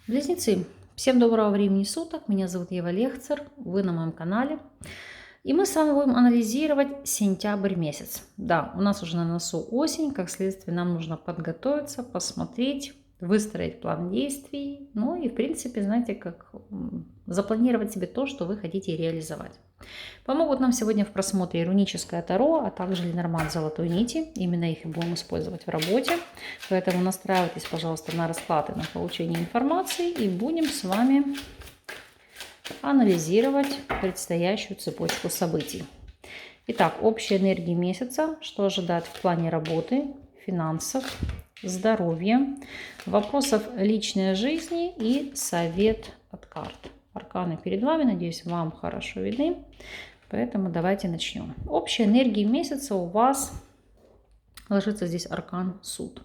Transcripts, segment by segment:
Близнецы, всем доброго времени суток, меня зовут Ева Лехцер, вы на моем канале. И мы с вами будем анализировать сентябрь месяц. Да, у нас уже на носу осень, как следствие нам нужно подготовиться, посмотреть, выстроить план действий, ну и в принципе, знаете, как запланировать себе то, что вы хотите реализовать. Помогут нам сегодня в просмотре руническое таро, а также Ленорман золотой нити. Именно их и будем использовать в работе. Поэтому настраивайтесь, пожалуйста, на расклады, на получение информации. И будем с вами анализировать предстоящую цепочку событий. Итак, общая энергия месяца. Что ожидать в плане работы, финансов, здоровья, вопросов личной жизни и совет от карт. Арканы перед вами, надеюсь, вам хорошо видны, поэтому давайте начнем. Общая энергия месяца у вас ложится здесь аркан суд.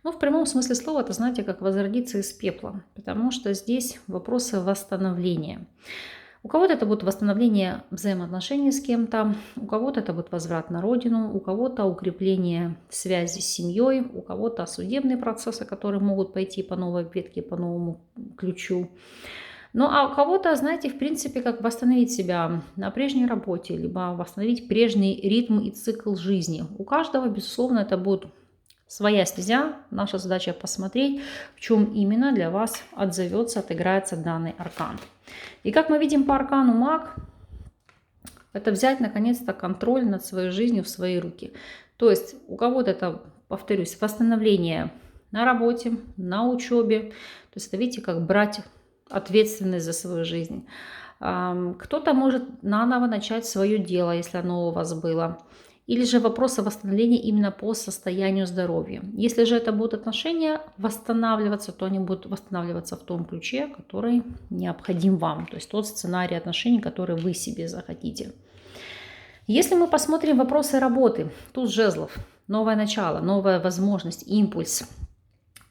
Ну, в прямом смысле слова, это, знаете, как возродиться из пепла, потому что здесь вопросы восстановления. У кого-то это будет восстановление взаимоотношений с кем-то, у кого-то это будет возврат на родину, у кого-то укрепление связи с семьей, у кого-то судебные процессы, которые могут пойти по новой ветке, по новому ключу. Ну, а у кого-то, знаете, в принципе, как восстановить себя на прежней работе, либо восстановить прежний ритм и цикл жизни. У каждого, безусловно, это будет своя стезя. Наша задача посмотреть, в чем именно для вас отзовется, отыграется данный аркан. И как мы видим по аркану маг, это взять, наконец-то, контроль над своей жизнью в свои руки. То есть у кого-то это, повторюсь, восстановление на работе, на учебе. То есть это, видите, как брать ответственность за свою жизнь. Кто-то может наново начать свое дело, если оно у вас было. Или же вопросы восстановления именно по состоянию здоровья. Если же это будут отношения восстанавливаться, то они будут восстанавливаться в том ключе, который необходим вам. То есть тот сценарий отношений, который вы себе захотите. Если мы посмотрим вопросы работы, туз жезлов, новое начало, новая возможность, импульс,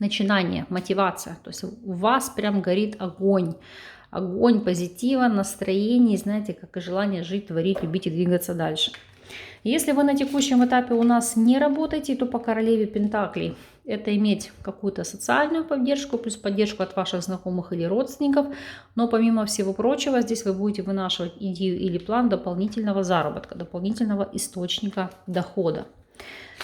начинание, мотивация. То есть у вас прям горит огонь. Огонь позитива, настроения, знаете, как и желание жить, творить, любить и двигаться дальше. Если вы на текущем этапе у нас не работаете, то по королеве пентаклей это иметь какую-то социальную поддержку, плюс поддержку от ваших знакомых или родственников. Но помимо всего прочего, здесь вы будете вынашивать идею или план дополнительного заработка, дополнительного источника дохода.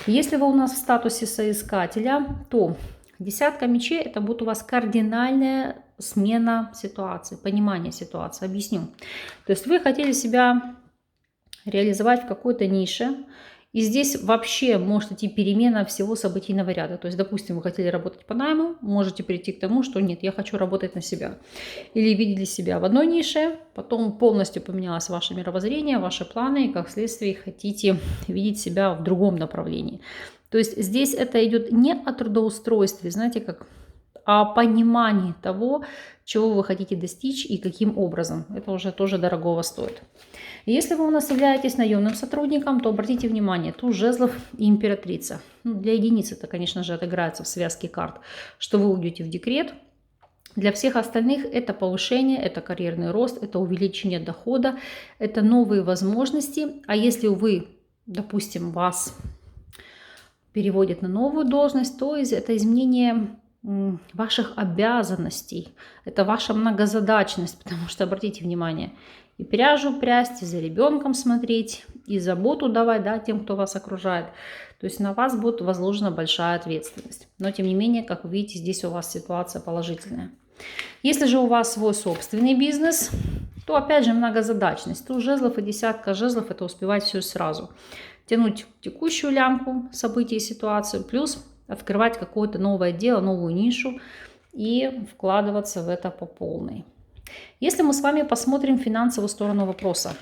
Если вы у нас в статусе соискателя, то десятка мечей – это будет у вас кардинальная смена ситуации, понимание ситуации. Объясню. То есть вы хотели себя реализовать в какой-то нише, и здесь вообще может идти перемена всего событийного ряда. То есть, допустим, вы хотели работать по найму, можете прийти к тому, что нет, я хочу работать на себя. Или видели себя в одной нише, потом полностью поменялось ваше мировоззрение, ваши планы, и как следствие хотите видеть себя в другом направлении. То есть здесь это идет не о трудоустройстве, знаете, как о понимании того, чего вы хотите достичь и каким образом. Это уже тоже дорогого стоит. Если вы у нас являетесь наемным сотрудником, то обратите внимание, туз жезлов и императрица. Ну, для единиц это, конечно же, отыграется в связке карт, что вы уйдете в декрет. Для всех остальных это повышение, это карьерный рост, это увеличение дохода, это новые возможности. А если вы, допустим, вас переводят на новую должность, то это изменение ваших обязанностей, это ваша многозадачность, потому что, обратите внимание, и пряжу прясть, и за ребенком смотреть, и заботу давать, да, тем, кто вас окружает. То есть на вас будет возложена большая ответственность. Но, тем не менее, как вы видите, здесь у вас ситуация положительная. Если же у вас свой собственный бизнес, то, опять же, многозадачность. Туз жезлов и десятка жезлов – это успевать все сразу. Тянуть текущую лямку событий и ситуацию, плюс открывать какое-то новое дело, новую нишу и вкладываться в это по полной. Если мы с вами посмотрим финансовую сторону вопроса.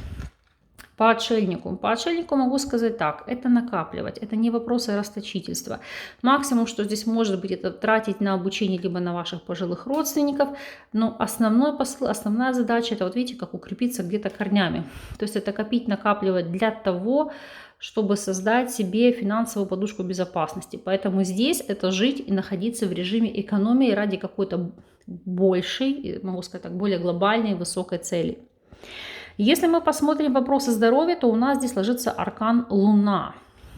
По отшельнику могу сказать так, это накапливать, это не вопросы расточительства. Максимум, что здесь может быть, это тратить на обучение либо на ваших пожилых родственников, но основной посыл, основная задача, это вот видите, как укрепиться где-то корнями. То есть это копить, накапливать для того, чтобы создать себе финансовую подушку безопасности. Поэтому здесь это жить и находиться в режиме экономии ради какой-то большей, могу сказать так, более глобальной, высокой цели. Если мы посмотрим вопросы здоровья, то у нас здесь ложится аркан Луна.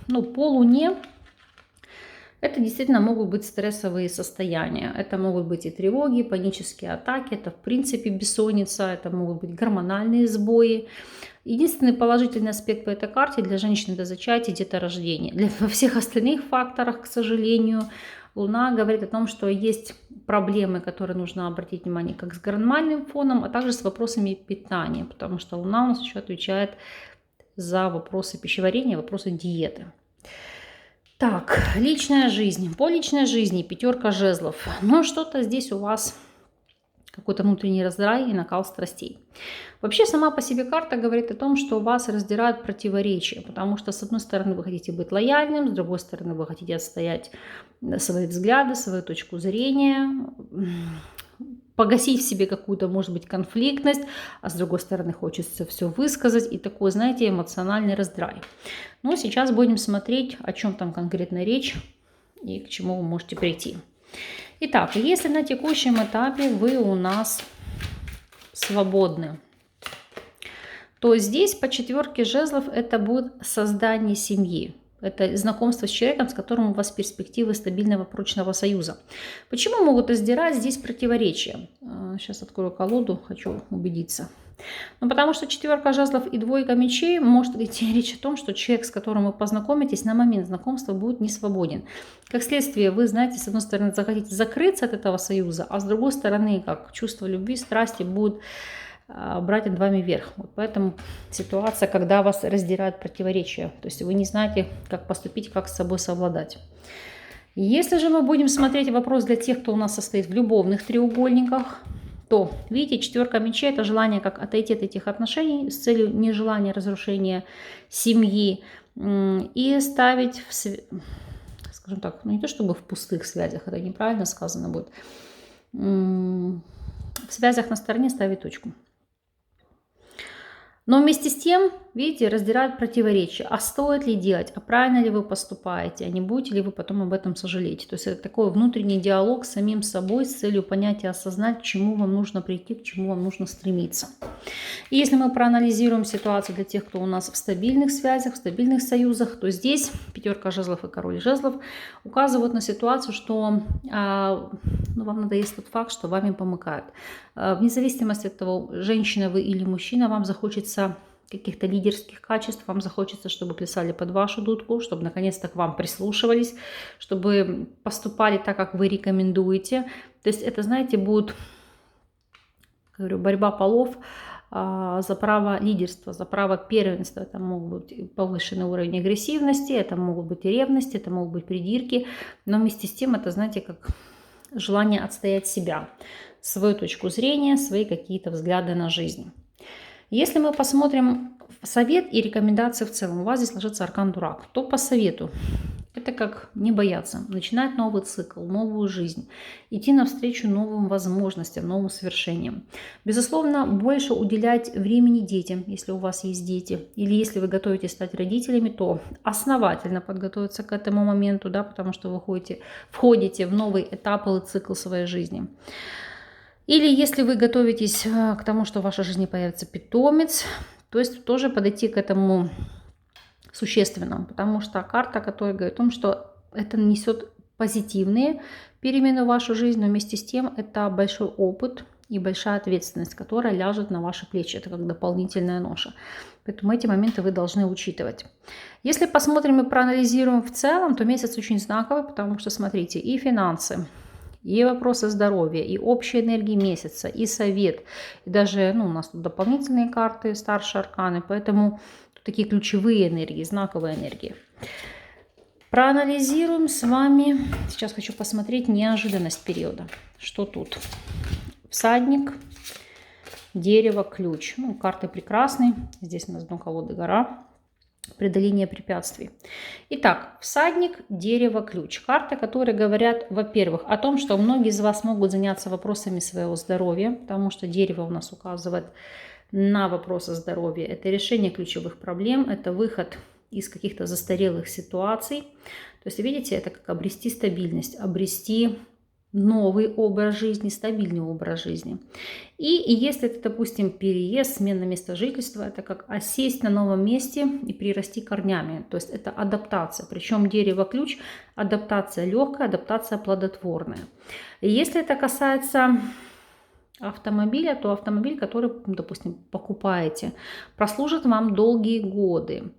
Ну, по Луне Это действительно могут быть стрессовые состояния. Это могут быть и тревоги, и панические атаки, это в принципе бессонница, это могут быть гормональные сбои. Единственный положительный аспект по этой карте для женщины до зачатия – деторождения. Во всех остальных факторах, к сожалению, Луна говорит о том, что есть проблемы, которые нужно обратить внимание как с гормональным фоном, а также с вопросами питания, потому что Луна у нас еще отвечает за вопросы пищеварения, вопросы диеты. Так, личная жизнь. По личной жизни 5 жезлов. Но что-то здесь у вас какой-то внутренний раздрай и накал страстей. Вообще сама по себе карта говорит о том, что вас раздирают противоречия, потому что с одной стороны вы хотите быть лояльным, с другой стороны вы хотите отстоять свои взгляды, свою точку зрения, погасить в себе какую-то, может быть, конфликтность, а с другой стороны хочется все высказать, и такой, знаете, эмоциональный раздрай. Но сейчас будем смотреть, о чем там конкретно речь и к чему вы можете прийти. Итак, если на текущем этапе вы у нас свободны, то здесь по 4 жезлов это будет создание семьи. Это знакомство с человеком, с которым у вас перспективы стабильного прочного союза. Почему могут издирать здесь противоречия? Сейчас открою колоду, хочу убедиться. Ну, потому что 4 жезлов и 2 мечей может идти речь о том, что человек, с которым вы познакомитесь, на момент знакомства будет не свободен. Как следствие, вы, знаете, с одной стороны захотите закрыться от этого союза, а с другой стороны, как чувство любви, страсти будут брать над вами верх. Вот поэтому ситуация, когда вас раздирают противоречия. То есть вы не знаете, как поступить, как с собой совладать. Если же мы будем смотреть вопрос для тех, кто у нас состоит в любовных треугольниках, то, видите, 4 мечей – это желание как отойти от этих отношений с целью нежелания разрушения семьи и ставить, скажем так, ну не то чтобы в пустых связях, это неправильно сказано будет, в связях на стороне ставить точку. Но вместе с тем, видите, раздирают противоречия. А стоит ли делать? А правильно ли вы поступаете? А не будете ли вы потом об этом сожалеть? То есть это такой внутренний диалог с самим собой с целью понять и осознать, к чему вам нужно прийти, к чему вам нужно стремиться. И если мы проанализируем ситуацию для тех, кто у нас в стабильных связях, в стабильных союзах, то здесь 5 жезлов и король жезлов указывают на ситуацию, что вам надоест тот факт, что вами помыкают. Вне зависимости от того, женщина вы или мужчина, вам захочется каких-то лидерских качеств, вам захочется, чтобы плясали под вашу дудку, чтобы наконец-то к вам прислушивались, чтобы поступали так, как вы рекомендуете. То есть это, знаете, будет, говорю, борьба полов за право лидерства, за право первенства. Это могут быть повышенный уровень агрессивности, это могут быть и ревности, это могут быть придирки, но вместе с тем это, знаете, как желание отстоять себя, свою точку зрения, свои какие-то взгляды на жизнь. Если мы посмотрим совет и рекомендации в целом, у вас здесь ложится аркан Дурак, то по совету это как не бояться, начинать новый цикл, новую жизнь, идти навстречу новым возможностям, новым свершениям. Безусловно, больше уделять времени детям, если у вас есть дети, или если вы готовитесь стать родителями, то основательно подготовиться к этому моменту, да, потому что вы входите в новый этап или цикл своей жизни. Или если вы готовитесь к тому, что в вашей жизни появится питомец, то есть тоже подойти к этому существенно, потому что карта, которая говорит о том, что это несет позитивные перемены в вашу жизнь, но вместе с тем это большой опыт и большая ответственность, которая ляжет на ваши плечи. Это как дополнительная ноша. Поэтому эти моменты вы должны учитывать. Если посмотрим и проанализируем в целом, то месяц очень знаковый, потому что, смотрите, и финансы, и вопросы здоровья, и общей энергии месяца, и совет, и даже у нас тут дополнительные карты, старшие арканы, поэтому тут такие ключевые энергии, знаковые энергии. Проанализируем с вами, сейчас хочу посмотреть неожиданность периода. Что тут? Всадник, дерево, ключ. Карты прекрасные, здесь у нас дно колоды гора. Преодоление препятствий. Итак, всадник, дерево, ключ. Карты, которые говорят, во-первых, о том, что многие из вас могут заняться вопросами своего здоровья, потому что дерево у нас указывает на вопросы здоровья. Это решение ключевых проблем, это выход из каких-то застарелых ситуаций. То есть, видите, это как обрести стабильность, обрести новый образ жизни, стабильный образ жизни. И если это, допустим, переезд, смена места жительства, это как осесть на новом месте и прирасти корнями. То есть это адаптация. Причем дерево-ключ, адаптация легкая, адаптация плодотворная. И если это касается автомобиля, то автомобиль, который, допустим, покупаете, прослужит вам долгие годы.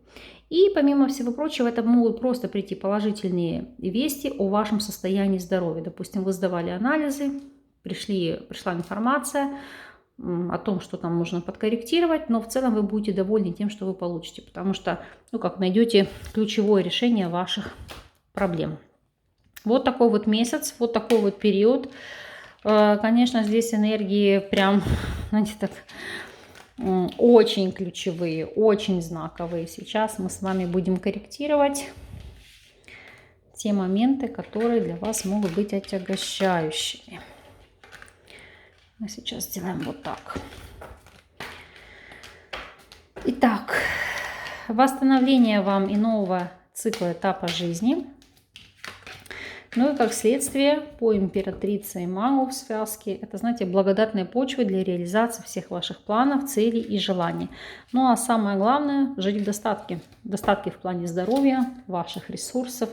И помимо всего прочего, это могут просто прийти положительные вести о вашем состоянии здоровья. Допустим, вы сдавали анализы, пришла информация о том, что там нужно подкорректировать, но в целом вы будете довольны тем, что вы получите, потому что, найдете ключевое решение ваших проблем. Вот такой вот месяц, вот такой вот период. Конечно, здесь энергии прям, знаете, так очень ключевые, очень знаковые. Сейчас мы с вами будем корректировать те моменты, которые для вас могут быть отягощающими. Мы сейчас сделаем вот так. Итак, восстановление вам и нового цикла этапа жизни. Ну и как следствие, по императрице и магу в связке, это, знаете, благодатные почвы для реализации всех ваших планов, целей и желаний. Ну а самое главное, жить в достатке. Достатке в плане здоровья, ваших ресурсов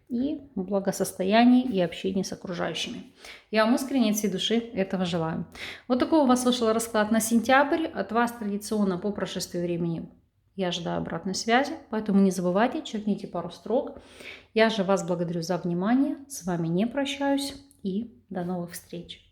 и благосостояния и общения с окружающими. Я вам искренне от всей души этого желаю. Вот такой у вас вышел расклад на сентябрь. От вас традиционно по прошествии времени я ожидаю обратной связи, поэтому не забывайте, черкните пару строк. Я же вас благодарю за внимание, с вами не прощаюсь и до новых встреч.